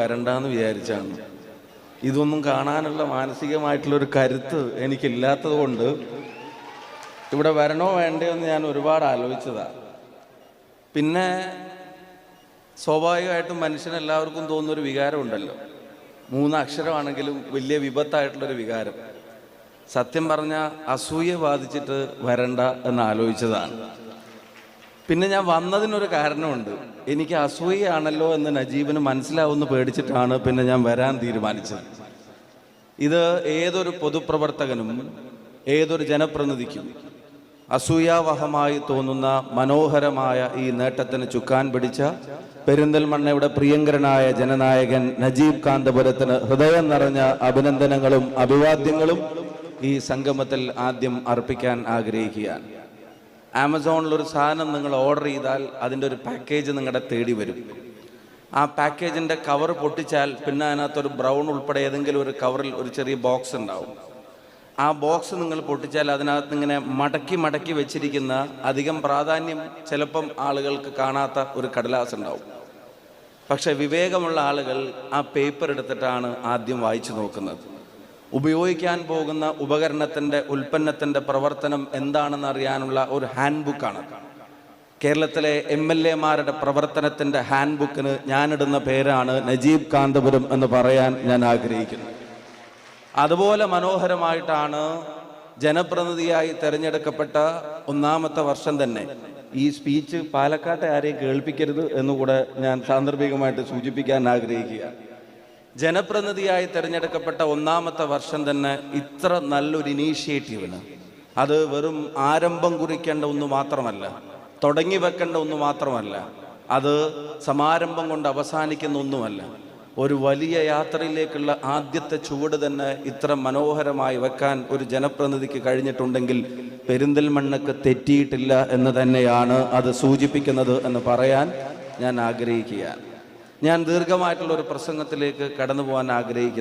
വരണ്ടെന്ന് വിചാരിച്ചാണ്. ഇതൊന്നും കാണാനുള്ള മാനസികമായിട്ടുള്ളൊരു കരുത്ത് എനിക്കില്ലാത്തത് കൊണ്ട് ഇവിടെ വരണോ വേണ്ടയോ എന്ന് ഞാൻ ഒരുപാട് ആലോചിച്ചതാണ്. പിന്നെ സ്വാഭാവികമായിട്ടും മനുഷ്യനെല്ലാവർക്കും തോന്നുന്നൊരു വികാരമുണ്ടല്ലോ, 3 അക്ഷരമാണെങ്കിലും വലിയ വിപത്തായിട്ടുള്ളൊരു വികാരം. സത്യം പറഞ്ഞാൽ അസൂയ ബാധിച്ചിട്ട് വരണ്ട എന്ന് ആലോചിച്ചതാണ്. പിന്നെ ഞാൻ വന്നതിനൊരു കാരണമുണ്ട്. എനിക്ക് അസൂയയാണല്ലോ എന്ന് നജീബിന് മനസ്സിലാവുമെന്ന് പേടിച്ചിട്ടാണ് പിന്നെ ഞാൻ വരാൻ തീരുമാനിച്ചത്. ഇത് ഏതൊരു പൊതുപ്രവർത്തകനും ഏതൊരു ജനപ്രതിനിധിക്കും അസൂയാവഹമായി തോന്നുന്ന മനോഹരമായ ഈ നേട്ടത്തിന് ചുക്കാൻ പിടിച്ച പെരിന്തൽമണ്ണയുടെ പ്രിയങ്കരനായ ജനനായകൻ നജീബ് കാന്തപുരത്തിന് ഹൃദയം നിറഞ്ഞ അഭിനന്ദനങ്ങളും അഭിവാദ്യങ്ങളും ഈ സംഗമത്തിൽ ആദ്യം അർപ്പിക്കാൻ ആഗ്രഹിക്കുകയാണ്. ആമസോണിലൊരു സാധനം നിങ്ങൾ ഓർഡർ ചെയ്താൽ അതിൻ്റെ ഒരു പാക്കേജ് നിങ്ങളുടെ തേടി വരും. ആ പാക്കേജിൻ്റെ കവർ പൊട്ടിച്ചാൽ പിന്നെ അതിനകത്തൊരു ബ്രൗൺ ഉൾപ്പെടെ ഏതെങ്കിലും ഒരു കവറിൽ ഒരു ചെറിയ ബോക്സ് ഉണ്ടാവും. ആ ബോക്സ് നിങ്ങൾ പൊട്ടിച്ചാൽ അതിനകത്ത് ഇങ്ങനെ മടക്കി മടക്കി വെച്ചിരിക്കുന്ന അധികം പ്രാധാന്യം ചിലപ്പം ആളുകൾക്ക് കാണാത്ത ഒരു കടലാസ് ഉണ്ടാവും. പക്ഷെ വിവേകമുള്ള ആളുകൾ ആ പേപ്പർ എടുത്തിട്ടാണ് ആദ്യം വായിച്ചു നോക്കുന്നത്. ഉപയോഗിക്കാൻ പോകുന്ന ഉപകരണത്തിൻ്റെ ഉൽപ്പന്നത്തിൻ്റെ പ്രവർത്തനം എന്താണെന്ന് അറിയാനുള്ള ഒരു ഹാൻഡ് ബുക്കാണ്. കേരളത്തിലെ MLA-മാരുടെ പ്രവർത്തനത്തിൻ്റെ ഹാൻഡ് ബുക്കിന് ഞാനിടുന്ന പേരാണ് നജീബ് കാന്തപുരം എന്ന് പറയാൻ ഞാൻ ആഗ്രഹിക്കുന്നു. അതുപോലെ മനോഹരമായിട്ടാണ് ജനപ്രതിനിധിയായി തിരഞ്ഞെടുക്കപ്പെട്ട 1ാമത്തെ വർഷം തന്നെ ഈ സ്പീച്ച് പാലക്കാട്ടെ ആരെയും കേൾപ്പിക്കരുത് എന്നുകൂടെ ഞാൻ സാന്ദർഭികമായിട്ട് സൂചിപ്പിക്കാൻ ആഗ്രഹിക്കുകയാണ്. ജനപ്രതിനിധിയായി തിരഞ്ഞെടുക്കപ്പെട്ട 1ാമത്തെ വർഷം തന്നെ ഇത്ര നല്ലൊരു ഇനീഷ്യേറ്റീവിന് അത് വെറും ആരംഭം കുറിക്കേണ്ട ഒന്ന് മാത്രമല്ല, തുടങ്ങി വെക്കേണ്ട ഒന്ന് മാത്രമല്ല, അത് സമാരംഭം കൊണ്ട് അവസാനിക്കുന്ന ഒന്നുമല്ല, ഒരു വലിയ യാത്രയിലേക്കുള്ള ആദ്യത്തെ ചുവട് തന്നെ ഇത്ര മനോഹരമായി വെക്കാൻ ഒരു ജനപ്രതിനിധിക്ക് കഴിഞ്ഞിട്ടുണ്ടെങ്കിൽ പെരിന്തൽമണ്ണക്ക് തെറ്റിയിട്ടില്ല എന്ന് തന്നെയാണ് അത് സൂചിപ്പിക്കുന്നത് എന്ന് പറയാൻ ഞാൻ ആഗ്രഹിക്കുകയാണ്. ഞാൻ ദീർഘമായിട്ടുള്ളൊരു പ്രസംഗത്തിലേക്ക് കടന്നു പോകാൻ ആഗ്രഹിക്കുന്നു.